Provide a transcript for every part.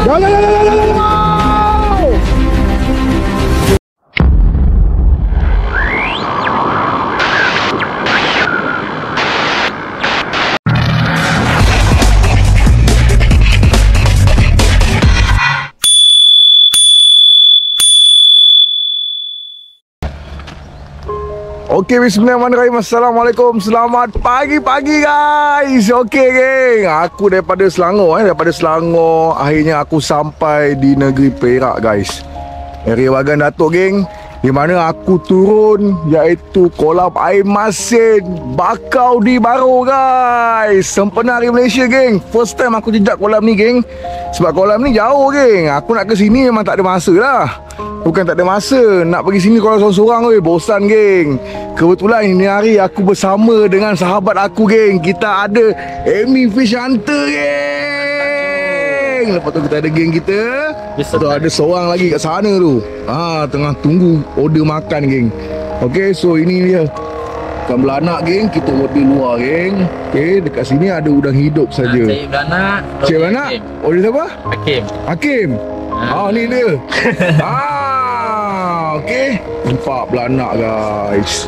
Go, go, go, go, go, go, go! Okey, bismillahirrahmanirrahim. Assalamualaikum. Selamat pagi-pagi guys. Okey geng, aku daripada Selangor akhirnya aku sampai di negeri Perak guys. Area Bagan Datuk geng, di mana aku turun iaitu kolam air masin Bakau di Baro guys. Sempena Hari Malaysia geng. First time aku jejak kolam ni geng. Sebab kolam ni jauh geng. Aku nak ke sini memang tak ada masa lah. Bukan tak ada masa, nak pergi sini kalau seorang-seorang weh, bosan geng. Kebetulan ini hari aku bersama dengan sahabat aku geng. Kita ada Amy Fish Hunter geng. Lepas tu kita ada geng kita. Lepas tu ada seorang lagi kat sana tu, tengah tunggu order makan geng. Okay, so ini dia ikan belanak geng. Kita order luar geng. Okay, dekat sini ada udang hidup saja. Cik belanak. Cik belanak? Order siapa? Hakim. Hakim? Ni dia. Okey, nampak belanak guys.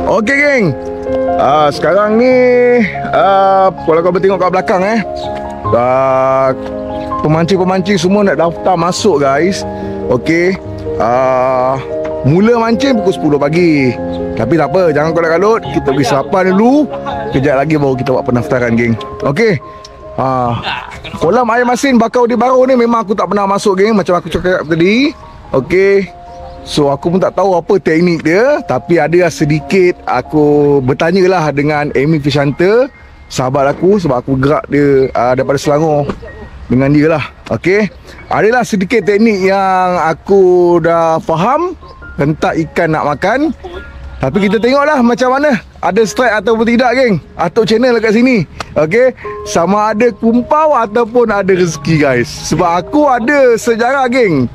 Okey geng, sekarang ni kalau kau bertengok kat belakang pemancing-pemancing semua nak daftar masuk guys. Okey, mula mancing pukul 10 pagi. Tapi tak apa, jangan kalut-kalut. Kita pergi sarapan dulu. Kejap lagi baru kita buat pendaftaran geng. Okey. Kolam air masin Bakau di Baro ni memang aku tak pernah masuk geng, macam aku cakap tadi. Okey, so aku pun tak tahu apa teknik dia, tapi ada sedikit aku bertanyalah dengan Amy Fish Hunter, sahabat aku, sebab aku gerak dia daripada Selangor dengan dia lah. Okey, adalah sedikit teknik yang aku dah faham tentang ikan nak makan. Tapi kita tengoklah macam mana, ada strike ataupun tidak geng. Atuk channel dekat sini. Okey, sama ada kumpau ataupun ada rezeki guys. Sebab aku ada sejarah geng.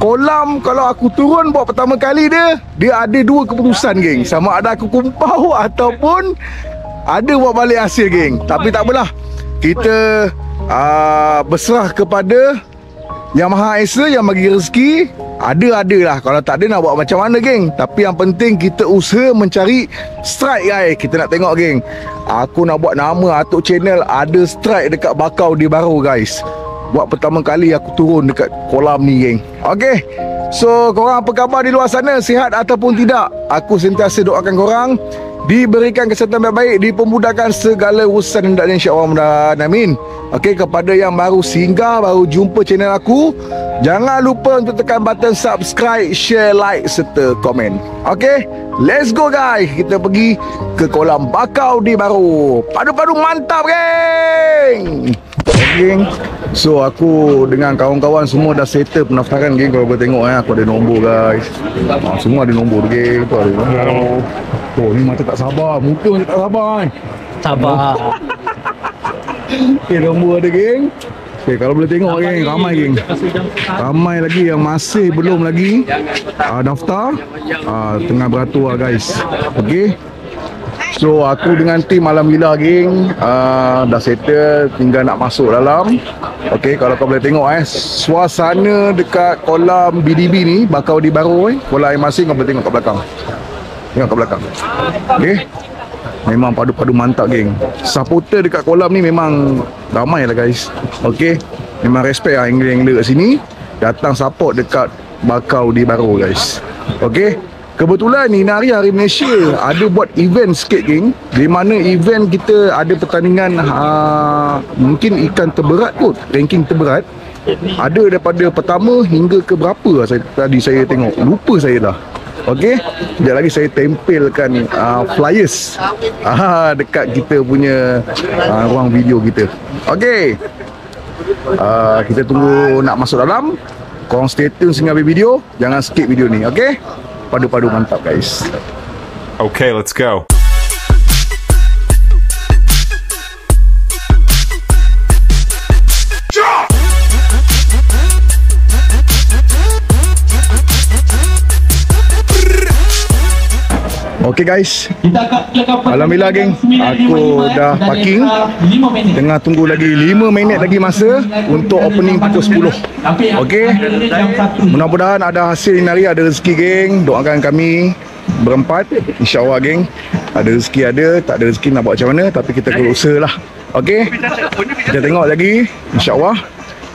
Kolam kalau aku turun buat pertama kali dia ada dua keputusan geng. Sama ada aku kumpau ataupun ada buat balik hasil geng. Tapi tak apalah, kita berserah kepada Yang Maha Esa yang bagi rezeki. Ada lah, kalau tak ada nak buat macam mana geng. Tapi yang penting kita usaha mencari strike guys. Kita nak tengok geng, aku nak buat nama Atuk channel ada strike dekat Bakau di Baro guys. Buat pertama kali aku turun dekat kolam ni geng. Okey, so korang apa khabar di luar sana? Sihat ataupun tidak? Aku sentiasa doakan korang diberikan kesihatan baik-baik, dipermudahkan segala urusan hendaknya insya-Allah. Amin. Okey, kepada yang baru singgah, baru jumpa channel aku, jangan lupa untuk tekan button subscribe, share, like serta komen. Okey, let's go guys. Kita pergi ke kolam Bakau di Baro. Padu-padu mantap geng. Geng, so aku dengan kawan-kawan semua dah settle pendaftaran geng. Kalau boleh tengok aku ada nombor guys. Semua ada nombor geng. Tu ada nombor. Oh, ni mata tak sabar, muka macam tak sabar Sabar. Okay, nombor ada geng. Okay, kalau boleh tengok geng, ramai geng. Ramai lagi yang masih belum lagi daftar, tengah beratur guys. Okay, so aku dengan tim Alhamdulillah geng, dah settle, tinggal nak masuk dalam. Okay, kalau kau boleh tengok suasana dekat kolam BDB ni, Bakau di Baro kolam air masin, kau boleh tengok kat belakang. Tengok kat belakang. Okay, memang padu-padu mantap geng. Supporter dekat kolam ni memang ramai lah guys. Okay, memang respect lah angler-angler kat sini datang support dekat Bakau di Baro guys. Okay, kebetulan ni hari Malaysia ada buat event sikit geng, di mana event kita ada pertandingan mungkin ikan terberat kot, ranking terberat. Ada daripada pertama hingga ke berapa tadi saya tengok, lupa saya dah. Okey, sekejap lagi saya tempelkan flyers dekat kita punya ruang video kita. Okey, kita tunggu nak masuk dalam. Korang stay tune sehingga habis video, jangan skip video ni. Okey, padu-padu mantap guys. Okay, let's go. Okay guys, alhamdulillah geng, aku dah parking. Tengah tunggu lagi 5 minit lagi masa untuk opening pukul 10. Okay, mudah-mudahan ada hasil inari, ada rezeki geng. Doakan kami berempat, insyaAllah geng. Ada rezeki ada, tak ada rezeki nak buat macam mana, tapi kita berusaha lah. Okay, kita tengok lagi, insyaAllah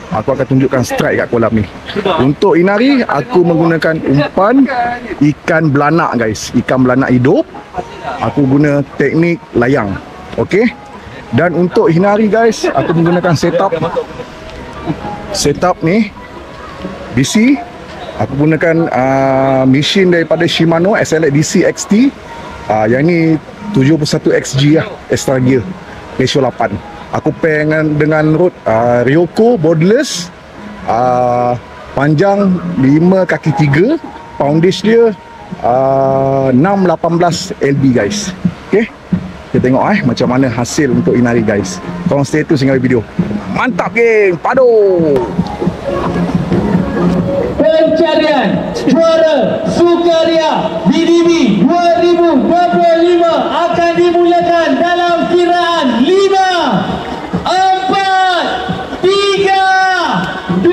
aku akan tunjukkan strike kat kolam ni. Untuk inari, aku menggunakan umpan ikan belanak guys. Ikan belanak hidup. Aku guna teknik layang. Okay. Dan untuk inari guys, aku menggunakan setup ni DC. Aku gunakan mesin daripada Shimano SLX DC XT. Yang ni 71XG lah, extra gear, ratio 8. Aku pair dengan rod Ryoko borderless, panjang 5 kaki 3, poundage dia 618 lb guys. Okay, kita tengok macam mana hasil untuk inari guys. Korang stay tune hingga video. Mantap geng, padu. Pencarian juara Sukaria BDB 2025 akan dimulakan dalam kiraan 5, 4, 3, 2, 1.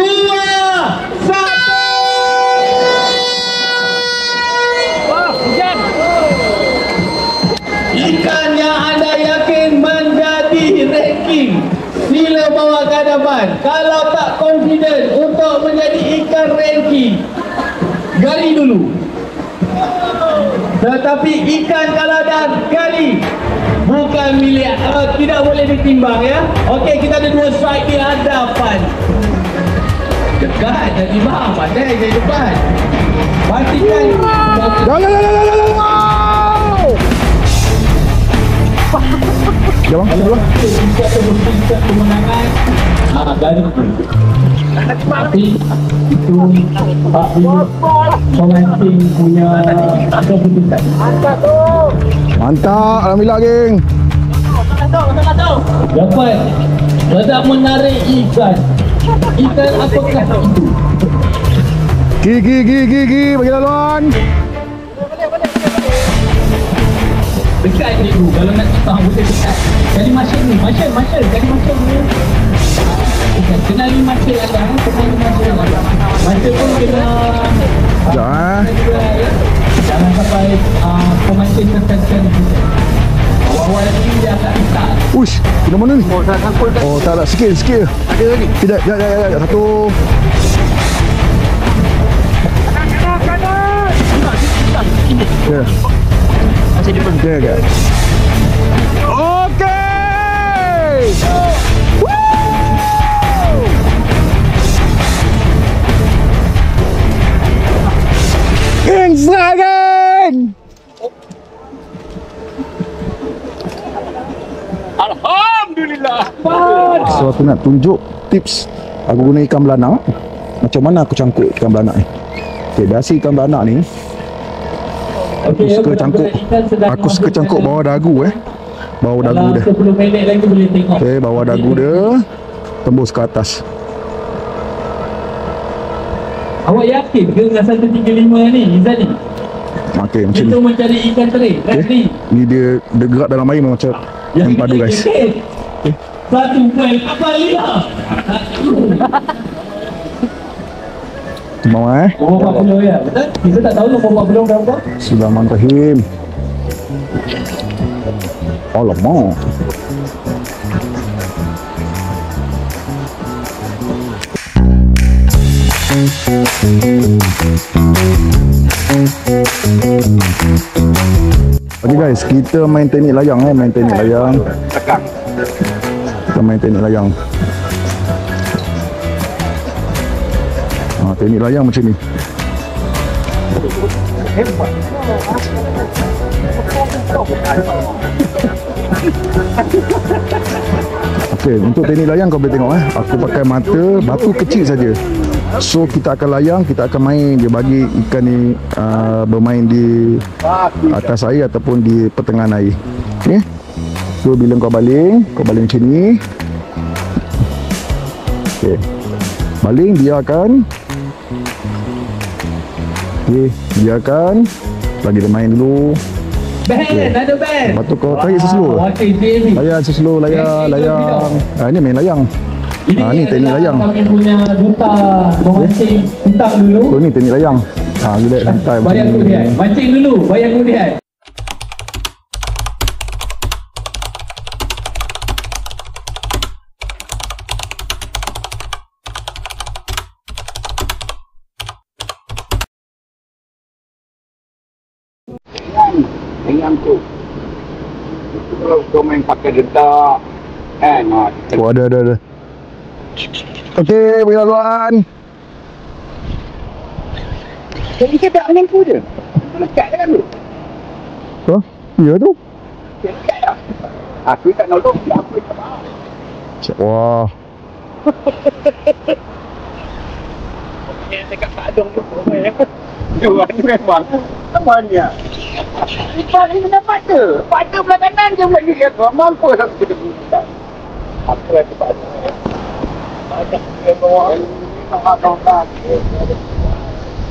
Ikan yang anda yakin menjadi ranking, sila bawa ke hadapan. Kalau tak confident untuk menjadi ikan ranking, gali dulu. Tetapi ikan kalau dah gali, bukan milik, tidak boleh ditimbang ya. Okey, kita ada 2 strike di hadapan. Dekat, dah timbang, pandai dari depan. Pastikan. Jom, dulu. Kita kemenangan. Gali. Tapi itu Pak Bilik pengantin punya keputusan. Mantap, alhamdulillah geng. Dapat hendak menarik ikan. Ikan apakah itu? Gigi, bagi laluan. Dekat ni dulu, kalau nak timbang boleh dekat. Jadi macam ni, macam jadi macam ni. Kenali macam ada, kenali macam ada. Macam pun kena. Sekejap Jangan sampai pemancing terkesan kita. Awal ni dia akan letak. Uish, di mana ni? Oh, tak ada, sikit. Ada ni. Tidak, ya. Satu. Ya. Masih di depan. Ya. Okey. Geng Dragon. Alhamdulillah. So aku nak tunjuk tips aku guna ikan belanak. Macam mana aku cangkuk ikan belanak ni. Okay, dasi ikan belanak ni Aku suka cangkuk bawah dagu bawah dagu dia. 10 minit lagi boleh tengok. Okay, bawah dagu dia tembus ke atas. Awak yakin ke dengan 135 ni Izzat ni? Okay, macam Itu ni. mencari ikan teri. Okay. Ni dia gerak dalam air macam yang padu guys. Satu poin apa dia? Mau Nombor 40 ya, betul? Kita tak tahu nombor 40 berapa? Bismillahirrahmanirrahim. Alamak. Okay guys, kita main teknik layang main teknik layang. Kita main teknik layang. Teknik layang macam ni. Okey, untuk teknik layang kau boleh tengok aku pakai mata batu kecil saja. So kita akan layang, kita akan main dia bagi ikan ni bermain di atas air ataupun di pertengahan air. Okey. So bila kau baling macam ni. Okey. Baling dia akan bagi dia main dulu. Band, ada band. Lepas tu kau tarik seslow. Okey, JB. Layang seslow, layang. Ni main layang. Ni teknik layang. Kami punya duta memancing entang dulu. So ni teknik layang. Relax santai macam Bayang ni. kemudian. Mancing dulu, bayang kemudian. Dengan tu kalau kau main pakai detak kan, Oh ada. Okey, bagi laluan. jadi kita tak main tu je lekat kan tu Oh, ya tu. lekat lah aku tak nolong aku tak faham. Wah. Okey, dekat Pak Dong tu Johan tu memang semuanya Ipan ni kena pada belah kanan je pula dia kata mampu tak kita buka apa yang Pak Dong banyak dia bawa memang tak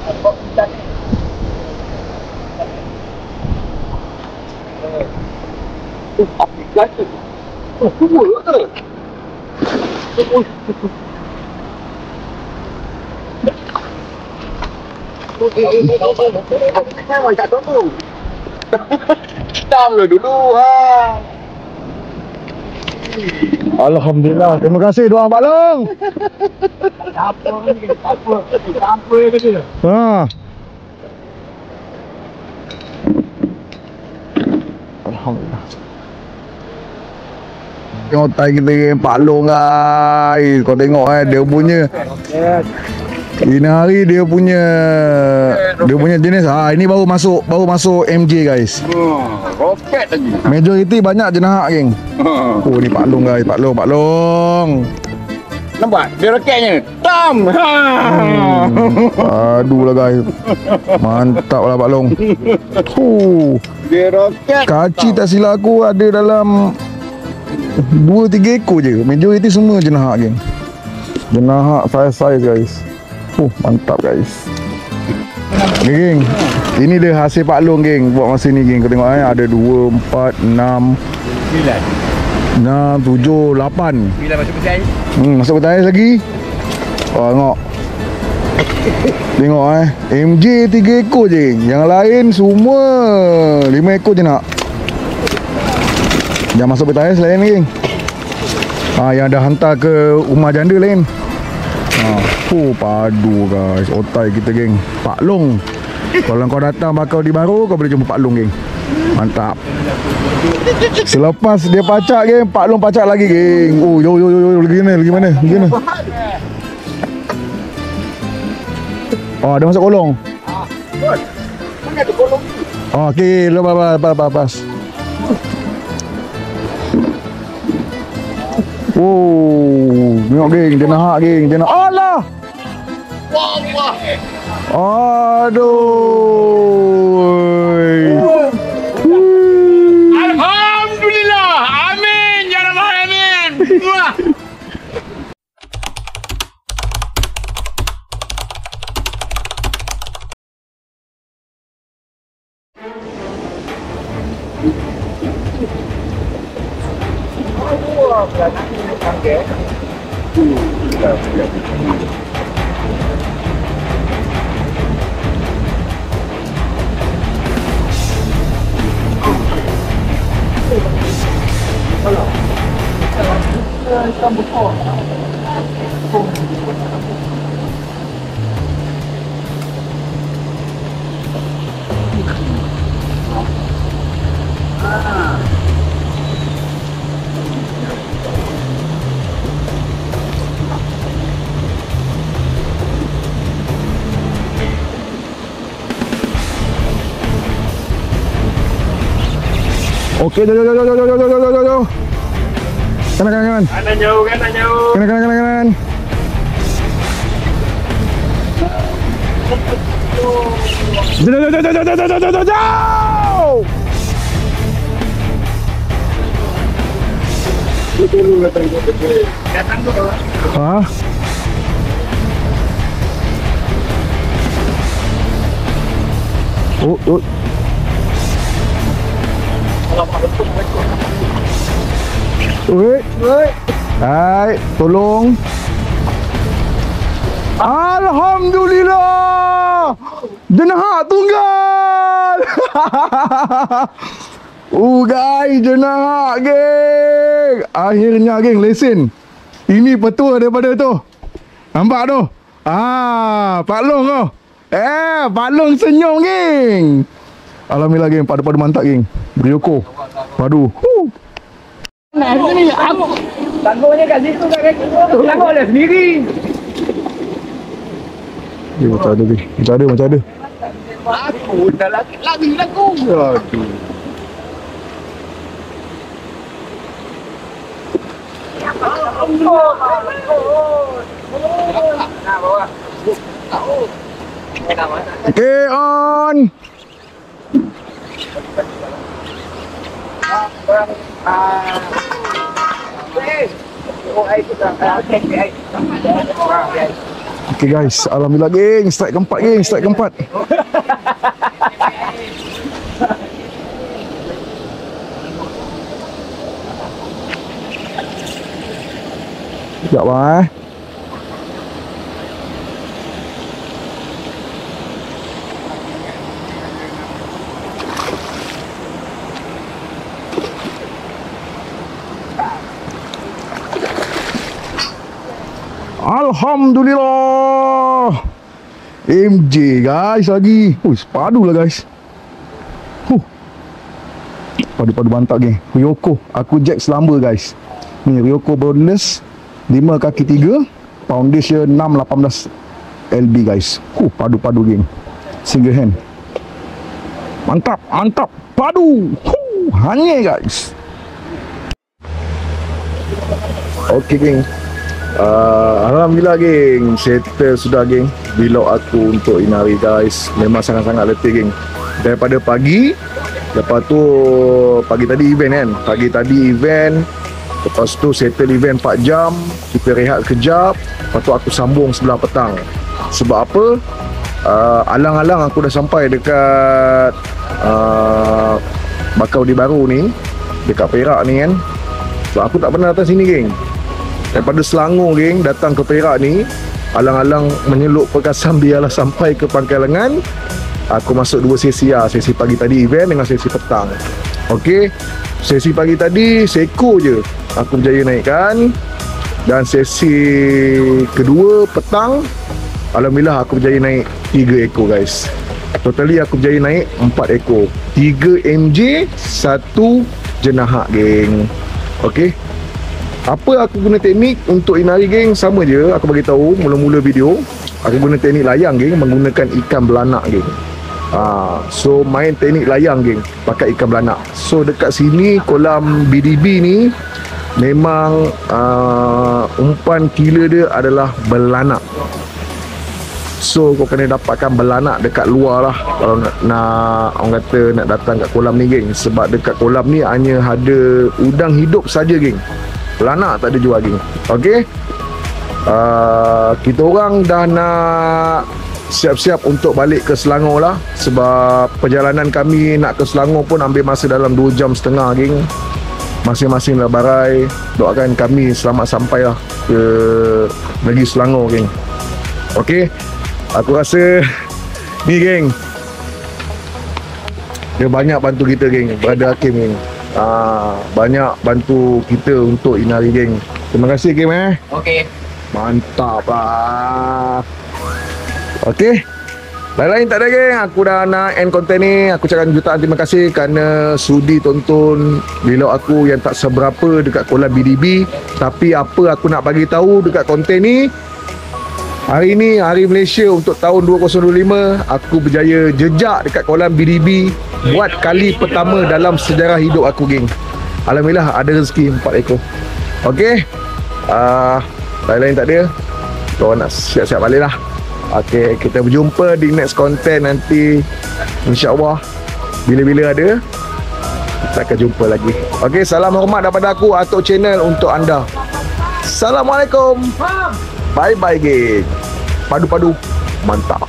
apa kita ni aplikasi semua ke memang tak tahu Tam dulu Alhamdulillah. Terima kasih doang Pak Long. apa kata Alhamdulillah. Tengok tai kita dengan Pak Long guys. Kau tengok dia punya ini hari dia punya jenis ini baru masuk MJ guys. roket lagi Majoriti banyak jenahak geng. Oh ni Pak Long guys, Pak Long. nampak dia roketnya Tam Aduh lah guys. Mantap lah Pak Long. dia roket Kaci tak silap aku ada dalam 2-3 ekor je. Majoriti semua jenahak geng. Jenahak size guys. Mantap guys. Ni geng. Ini dia hasil Pak Long geng buat masa ni geng. Kau tengok ada 2, 4, 6 7, 8 bila masuk petai masuk petai lagi. Tengok. Tengok MJ 3 ekor je. Yang lain semua 5 ekor je nak. Yang masuk petai selain ni geng. Yang dah hantar ke rumah janda lain. Padu guys. Otai kita geng. Pak Long. Kalau kau datang bakau di Baru, kau boleh jumpa Pak Long geng. Mantap. Selepas dia pacak geng, Pak Long pacak lagi geng. Yo lagi mana? Dia masuk kolong. mana ada kolong ni Okey, lepas. Tengok geng, dia nak geng, dia nak. Allah. Wah Aduh. Alhamdulillah. Amin ya rabbal alamin. Wah. Okey, jauh. Kanan. Kanan jauh. Kanan. Jauh. Datang dulu. Hah? Wait. Hai, tolong. Alhamdulillah. Jenahak tunggal. Guys, jenahak geng. Akhirnya geng lesen. Ini petua daripada tu. Nampak tu? Pak Long kau. Pak Long senyum geng. Alhamdulillah geng, padu-padu mantap geng. Brioko. Padu. Nah, ini aku tangguhnya kat situ kat kaki tu. Tangguh dia sendiri. Macam ada geng. Macam ada. Aku dah lagi lagu. Aduh. Okay, on. Okay guys, alhamdulillah geng, strike keempat geng, strike keempat. Sekejap bang Alhamdulillah. MJ guys lagi. Sepadu lah guys. Padu-padu mantap geng. Ryoko. Aku jack selamba guys. Ni Ryoko borderless 5 kaki 3. Foundation 618 LB guys. Padu-padu geng. Single hand. Mantap. Padu. Hanya guys. Okay geng. Alhamdulillah geng, settle sudah geng vlog aku untuk Inari guys. Memang sangat-sangat letih geng. Daripada pagi, lepas tu pagi tadi event kan. Pagi tadi event, lepas tu settle event 4 jam, kita rehat kejap, lepas tu aku sambung sebelah petang. Sebab apa? Alang-alang aku dah sampai dekat Bakaudi Baru ni, dekat Perak ni kan. Sebab aku tak pernah datang sini geng. Daripada Selangor geng datang ke Perak ni, alang-alang menyeluk Perkasan biarlah sampai ke Pangkal Lengan. Aku masuk 2 sesi lah. Sesi pagi tadi event dengan sesi petang. Okey. Sesi pagi tadi seekor je aku berjaya naikkan. Dan sesi kedua petang, alhamdulillah aku berjaya naik 3 ekor guys. Totally aku berjaya naik 4 ekor. 3 MJ, 1 jenahak geng. Okey. Apa aku guna teknik untuk Inari geng? Sama je, aku bagi tahu mula-mula video. Aku guna teknik layang geng, menggunakan ikan belanak geng. So main teknik layang geng, pakai ikan belanak. So dekat sini kolam BDB ni memang umpan killer dia adalah belanak. So kau kena dapatkan belanak dekat luar lah kalau nak orang kata nak datang kat kolam ni geng. Sebab dekat kolam ni hanya ada udang hidup saja geng. Belanak tak ada jual geng. Okey. Kita orang dah nak siap-siap untuk balik ke Selangor lah. Sebab perjalanan kami nak ke Selangor pun ambil masa dalam 2 jam setengah geng. Masing-masing dah barai. Doakan kami selamat sampai lah ke negeri Selangor geng. Okey. Aku rasa ni geng, dia banyak bantu kita geng, Brother Hakim geng. Banyak bantu kita untuk Inari geng. Terima kasih geng Okey. Mantap lah. Okey. Lain-lain tak ada geng. Aku dah nak end konten ni. Aku cakap jutaan terima kasih kerana sudi tonton vlog aku yang tak seberapa dekat kolam BDB. Tapi apa aku nak bagi tahu dekat konten ni, hari ni hari Malaysia untuk tahun 2025, aku berjaya jejak dekat kolam BDB buat kali pertama dalam sejarah hidup aku geng. Alhamdulillah ada rezeki 4 ekor. Okey. Lain-lain tak ada. Kau nak siap-siap balik lah. Okey, kita berjumpa di next content nanti. InsyaAllah bila-bila ada kita akan jumpa lagi. Okey, salam hormat daripada aku Atok Channel untuk anda. Assalamualaikum. Bye-bye geng. Padu-padu mantap.